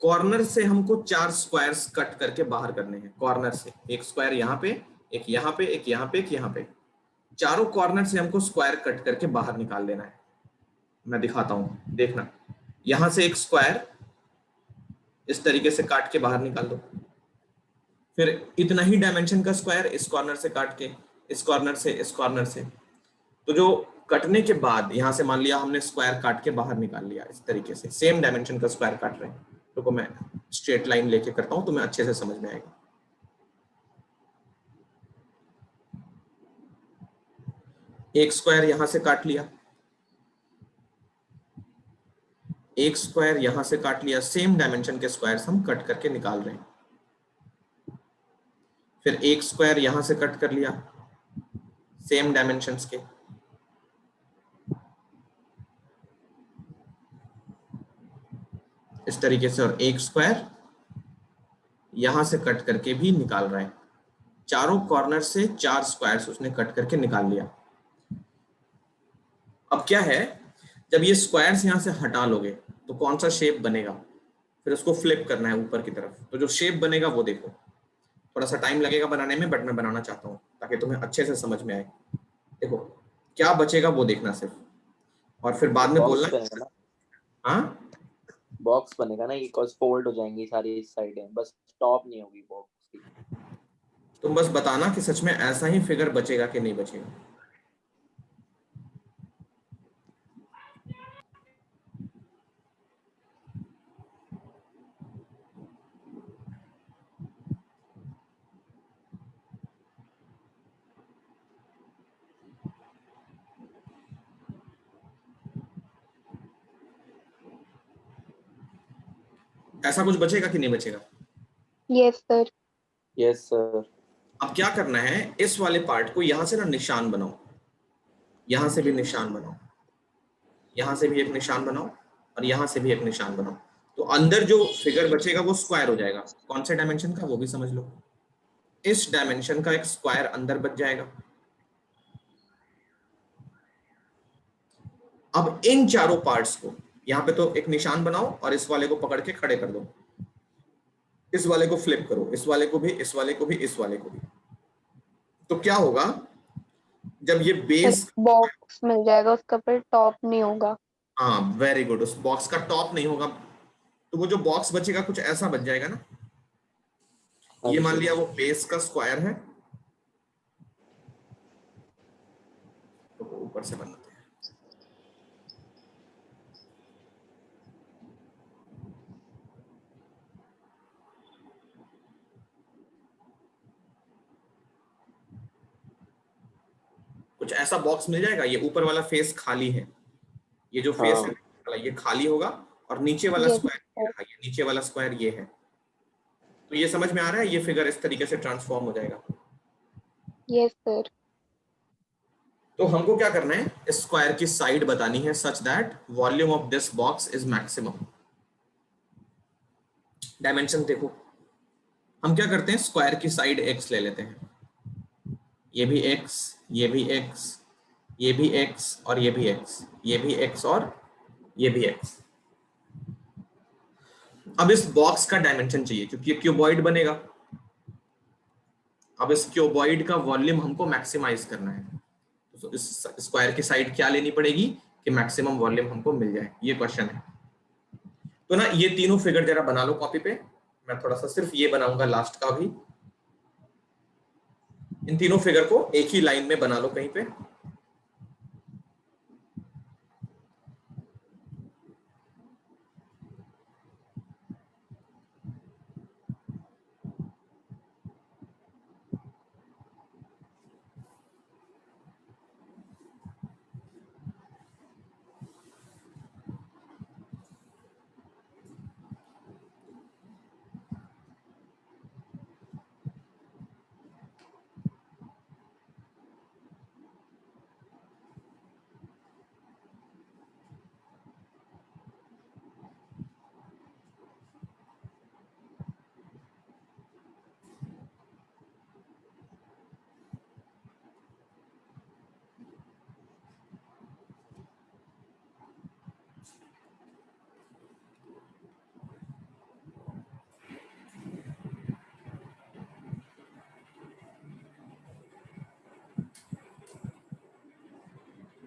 कॉर्नर से हमको 4 स्क्वायर्स कट करके बाहर करने हैं। कॉर्नर से एक स्क्वायर यहाँ पे, एक यहाँ पे, एक यहाँ पे, एक यहाँ पे, चारों कॉर्नर से हमको स्क्वायर कट करके बाहर निकाल देना है। मैं दिखाता हूं, देखना। यहां से एक स्क्वायर इस तरीके से काट के बाहर निकाल दो, फिर इतना ही डायमेंशन का स्क्वायर इस कॉर्नर से काट के, इस कॉर्नर से, इस कॉर्नर से। तो जो कटने के बाद यहां से मान लिया हमने स्क्वायर काट के बाहर निकाल लिया, इस तरीके से सेम डायमेंशन का स्क्वायर काट रहे हैं। तो मैं स्ट्रेट लाइन लेके करता हूं तो मैं अच्छे से समझ में आएगा। एक स्क्वायर यहां से काट लिया, एक स्क्वायर यहां से काट लिया, सेम डायमेंशन के स्क्वायर्स हम कट करके निकाल रहे हैं। फिर एक स्क्वायर यहां से कट कर लिया, सेम डायमेंशंस के, इस तरीके से, और एक स्क्वायर यहां से कट करके भी निकाल रहा है। चारों कॉर्नर से 4 स्क्वायर्स उसने कट करके निकाल लिया। अब क्या है, जब ये स्क्वायर्स यहां से हटा लोगे तो कौन सा शेप बनेगा, फिर उसको फ्लिप करना है ऊपर की तरफ। तो जो शेप बनेगा वो देखो, थोड़ा सा टाइम लगेगा बनाने में, बट मैं बनाना चाहता हूँ ताकि तुम्हें अच्छे से समझ में आए। देखो क्या बचेगा वो देखना सिर्फ, और फिर बाद में बॉक्स बोलना। बनेगा ना, हाँ बॉक्स बनेगा ना, ये कॉज फोल्ड हो जाएंगी सारी साइडें, बस टॉप नहीं होगी बॉक्स की। तुम बस बताना कि सच में ऐसा ही फिगर बचेगा कि नहीं बचेगा। ऐसा कुछ बचेगा कि नहीं बचेगा? Yes, sir. Yes sir. अब क्या करना है, इस वाले पार्ट को यहां से ना निशान बनाओ, यहां से भी निशान बनाओ, यहां से भी एक निशान बनाओ, और यहां से भी एक निशान बनाओ। तो अंदर जो फिगर बचेगा वो स्क्वायर हो जाएगा। कौन से डायमेंशन का वो भी समझ लो, इस डायमेंशन का एक स्क्वायर अंदर बच जाएगा। अब इन चारों पार्ट्स को यहाँ पे तो एक निशान बनाओ और इस वाले को पकड़ के खड़े कर दो, इस वाले को फ्लिप करो, इस वाले को भी, इस वाले को भी, इस वाले को भी। तो क्या होगा, जब ये एक बेस, बॉक्स मिल जाएगा, उसका पर टॉप नहीं होगा। हाँ वेरी गुड, उस बॉक्स का टॉप नहीं होगा, तो वो जो बॉक्स बचेगा कुछ ऐसा बच जाएगा ना। हाँ ये मान जी। लिया वो बेस का स्क्वायर है, तो ऊपर से बनाते हैं। कुछ कुछ ऐसा बॉक्स मिल जाएगा, ये ऊपर वाला फेस खाली है, ये जो फेस हाँ। है ये खाली होगा, और नीचे वाला Yes, स्क्वायर ये sir. रहा, ये नीचे वाला स्क्वायर ये है। तो ये समझ में आ रहा है, ये फिगर इस तरीके से ट्रांसफॉर्म हो जाएगा। Yes, sir. तो हमको क्या करना है, इस स्क्वायर की साइड बतानी है such that volume of this box is maximum. Dimension देखो, हम क्या करते हैं, स्क्वायर की साइड x ले लेते हैं, ये भी x, ये भी x, ये भी x और ये भी x, ये भी x और ये भी x। अब इस बॉक्स का डायमेंशन चाहिए क्योंकि ये क्यूबॉइड बनेगा। अब इस क्यूबॉइड का वॉल्यूम हमको मैक्सिमाइज करना है, तो इस स्क्वायर की साइड क्या लेनी पड़ेगी कि मैक्सिमम वॉल्यूम हमको मिल जाए, ये क्वेश्चन है। तो ना ये तीनों फिगर जरा बना लो कॉपी पे, मैं थोड़ा सा सिर्फ ये बनाऊंगा लास्ट का भी। इन तीनों फिगर को एक ही लाइन में बना लो कहीं पे।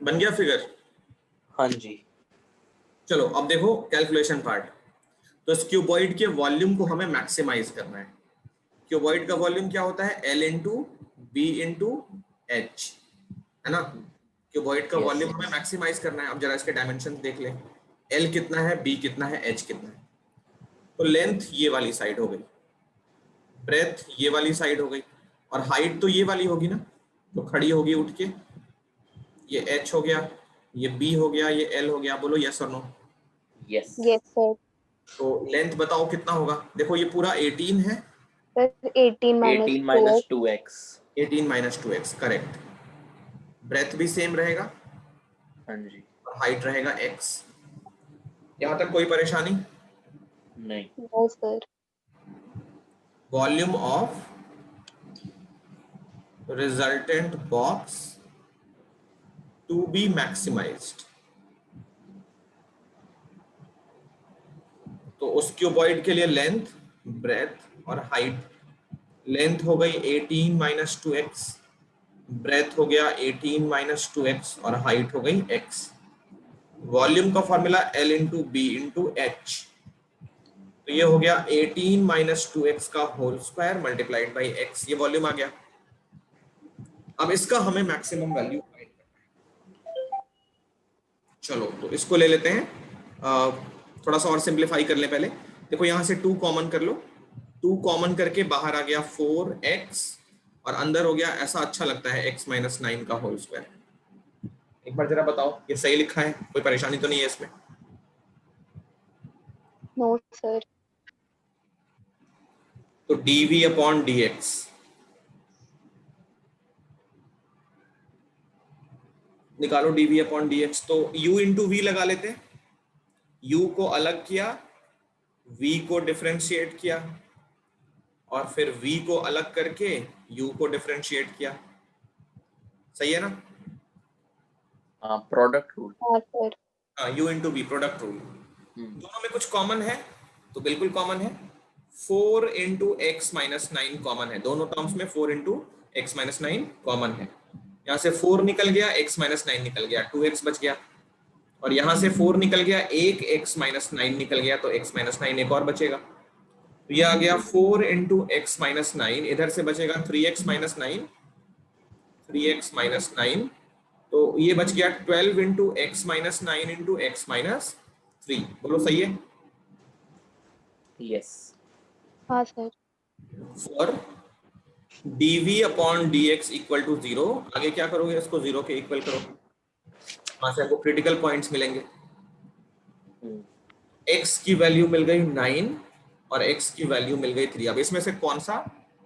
बन गया फिगर? हाँ जी। चलो अब देखो कैलकुलेशन पार्ट। तो इस क्यूबॉइड के वॉल्यूम को हमें मैक्सिमाइज करना है। क्यूबॉइड का वॉल्यूम क्या होता है, L into b into h, है ना। क्यूबॉइड का Yes. वॉल्यूम हमें मैक्सिमाइज करना है। अब जरा इसके डायमेंशन देख लें, L कितना है, B कितना है, H कितना है। तो लेंथ ये वाली साइड हो गई, ब्रेथ ये वाली साइड हो गई, और हाइट तो ये वाली होगी ना, तो खड़ी होगी उठ के, ये H हो गया, ये B हो गया, ये L हो गया। बोलो यस और नो। Yes. Yes, sir. तो लेंथ बताओ कितना होगा, देखो ये पूरा 18 है, Sir, 18 minus 18 2. minus 2x. 18 minus 2x correct. Breadth भी सेम रहेगा हाँ जी। और हाइट रहेगा x। यहां तक कोई परेशानी? नहीं। No, sir. Volume of resultant box to be maximized, तो उस क्यूबॉइड के लिए लेंथ, ब्रेथ और हाइट। लेंथ हो गई 18 माइनस 2x, ब्रेथ हो गया 18 माइनस 2x और हाइट हो गई x। वॉल्यूम का formula L into b into h, तो ये हो गया 18 माइनस 2x का whole square multiplied by x, ये वॉल्यूम आ गया। अब इसका हमें मैक्सिमम वैल्यू फाइंड करना है। चलो तो इसको ले लेते हैं, थोड़ा सा और सिंप्लीफाई कर ले पहले। देखो यहां से 2 कॉमन कर लो, 2 कॉमन करके बाहर आ गया 4x, और अंदर हो गया, ऐसा अच्छा लगता है, x माइनस 9 का होल स्क्वायर। एक बार जरा बताओ ये सही लिखा है, कोई परेशानी तो नहीं है इसमें? No, sir. तो dv अपॉन dx, निकालो dv अपॉन dx। तो u इंटू वी लगा लेते हैं, u को अलग किया, v को डिफरेंशिएट किया, और फिर v को अलग करके u को डिफरेंशिएट किया। सही है ना? हाँ, प्रोडक्ट रूल। हाँ, sir. हाँ, u into v product rule. दोनों में कुछ कॉमन है, तो बिल्कुल कॉमन है। 4 इंटू एक्स माइनस 9 कॉमन है, दोनों टर्म्स में 4 इंटू एक्स माइनस 9 कॉमन है। यहाँ से 4 निकल गया, x माइनस 9 निकल गया, 2x बच गया, और यहाँ से 4 निकल गया, एक x माइनस 9 निकल गया, तो x माइनस 9 एक और बचेगा। तो ये आ गया 4 इंटू एक्स माइनस 9, इधर से बचेगा 3x माइनस 9, 3x माइनस 9, तो ये बच गया 12 into x minus 9 into x minus 3। बोलो सही है? यस। हाँ, sir. For dv upon dx equal to 0। आगे क्या करोगे, इसको 0 के इक्वल करो, वहां से आपको क्रिटिकल पॉइंट्स मिलेंगे। x की वैल्यू मिल गई 9 और x की वैल्यू मिल गई 3। अब इसमें से कौन सा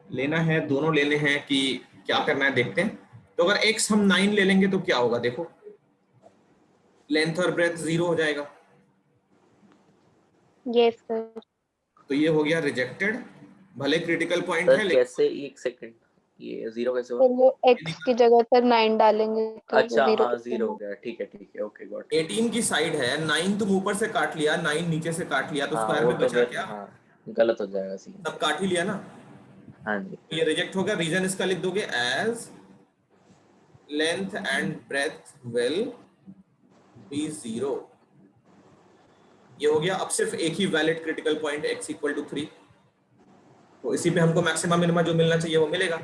लेना है, दोनों लेने हैं कि क्या करना है देखते हैं। तो अगर x हम 9 ले लेंगे तो क्या होगा, देखो लेंथ और ब्रेथ 0 हो जाएगा, Yes, sir. तो ये हो गया रिजेक्टेड। भले क्रिटिकल पॉइंट सर है लेकिन कैसे, एक सेकंड, ये 0 कैसे हुआ? तो वो x की जगह सर 9 डालेंगे तो अच्छा 0 हाँ 0 हो गया, ठीक है, ओके गॉट। 18 की साइड है, 9 तुम ऊपर से काट लिया, 9 नीचे से काट लिया, तो हाँ स्क्वायर वो में तो बचा फिर क्या, हाँ गलत हो जाएगा सीन। सब काट ही लिया ना, हाँ जी। तो ये रिजेक्ट हो गया। रीजन इसका लिख दोगे as length and breadth will be 0। ये हो गया। अब सिर्फ एक ही valid critical point x equal to 3, तो इसी पे हमको मैक्सिमा मिनिमा जो मिलना चाहिए वो मिलेगा।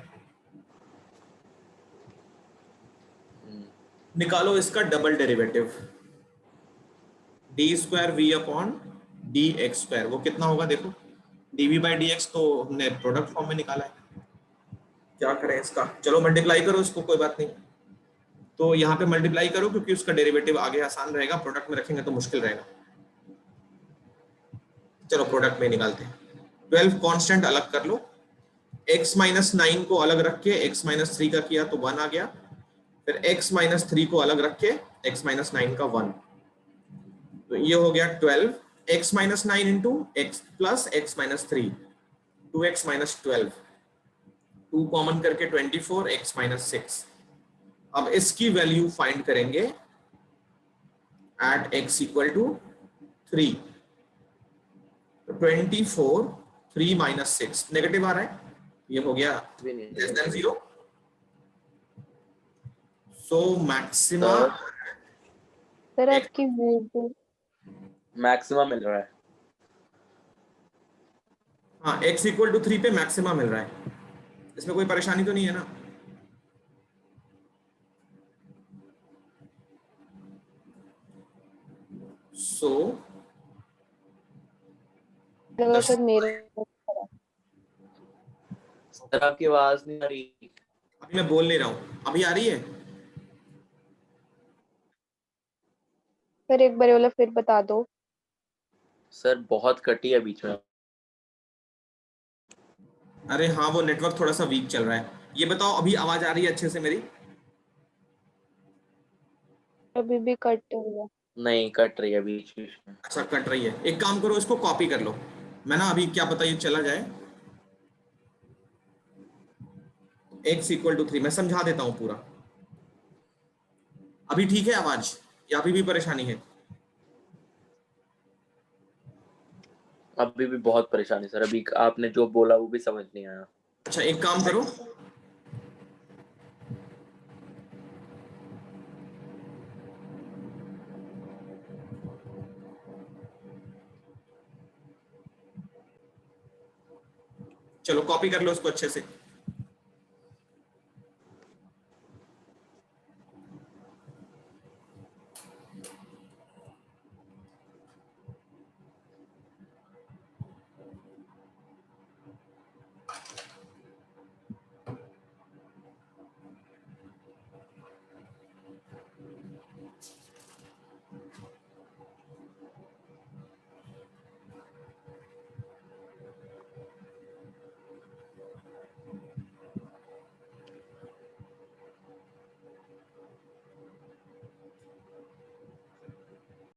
निकालो इसका double derivative, d square v upon d x square, वो कितना होगा देखो, डीवी बाई डी एक्स तो हमने प्रोडक्ट फॉर्म में निकाला है, क्या करें इसका, चलो मल्टीप्लाई करो इसको, कोई बात नहीं। तो यहाँ पे मल्टीप्लाई करो क्योंकि उसका डेरिवेटिव आगे आसान रहेगा, प्रोडक्ट में रखेंगे तो मुश्किल रहेगा। चलो प्रोडक्ट में निकालते हैं। 12 कांस्टेंट अलग कर लो, x माइनस 9 को अलग रख के x माइनस 3 का किया तो 1 आ गया, फिर x माइनस 3 को अलग रख के x माइनस 9 का 1, तो ये हो गया 12। x minus 9 into x plus x minus 3, 2x minus 12, 2 common करके 24, x माइनस 6। अब इसकी वैल्यू फाइंड करेंगे at x equal to 3, 24, 3 minus 6 negative आ रहा है, ये हो गया less than 0। So maxima sir आपकी मैक्सिमम मिल रहा है। हाँ x इक्वल टू 3 पे मैक्सिमा मिल रहा है, इसमें कोई परेशानी तो नहीं है ना। सो जगह सर मेरे सर आपकी आवाज नहीं आ रही। अभी मैं बोल नहीं रहा हूँ, अभी आ रही है। सर एक बार वाला फिर बता दो। सर बहुत कटी है बीच में। अरे हाँ वो नेटवर्क थोड़ा सा वीक चल रहा है। ये बताओ अभी आवाज आ रही है अच्छे से मेरी? अभी भी कट हुआ। नहीं कट रही है बीच बीच में। अच्छा कट रही है, एक काम करो इसको कॉपी कर लो, मैं ना अभी क्या पता ये चला जाए। x इक्वल टू 3 मैं समझा देता हूँ पूरा। अभी ठीक है आवाज या अभी भी परेशानी है? अभी भी बहुत परेशानी सर, अभी आपने जो बोला वो भी समझ नहीं आया। अच्छा एक काम करो, चलो कॉपी कर लो इसको अच्छे से।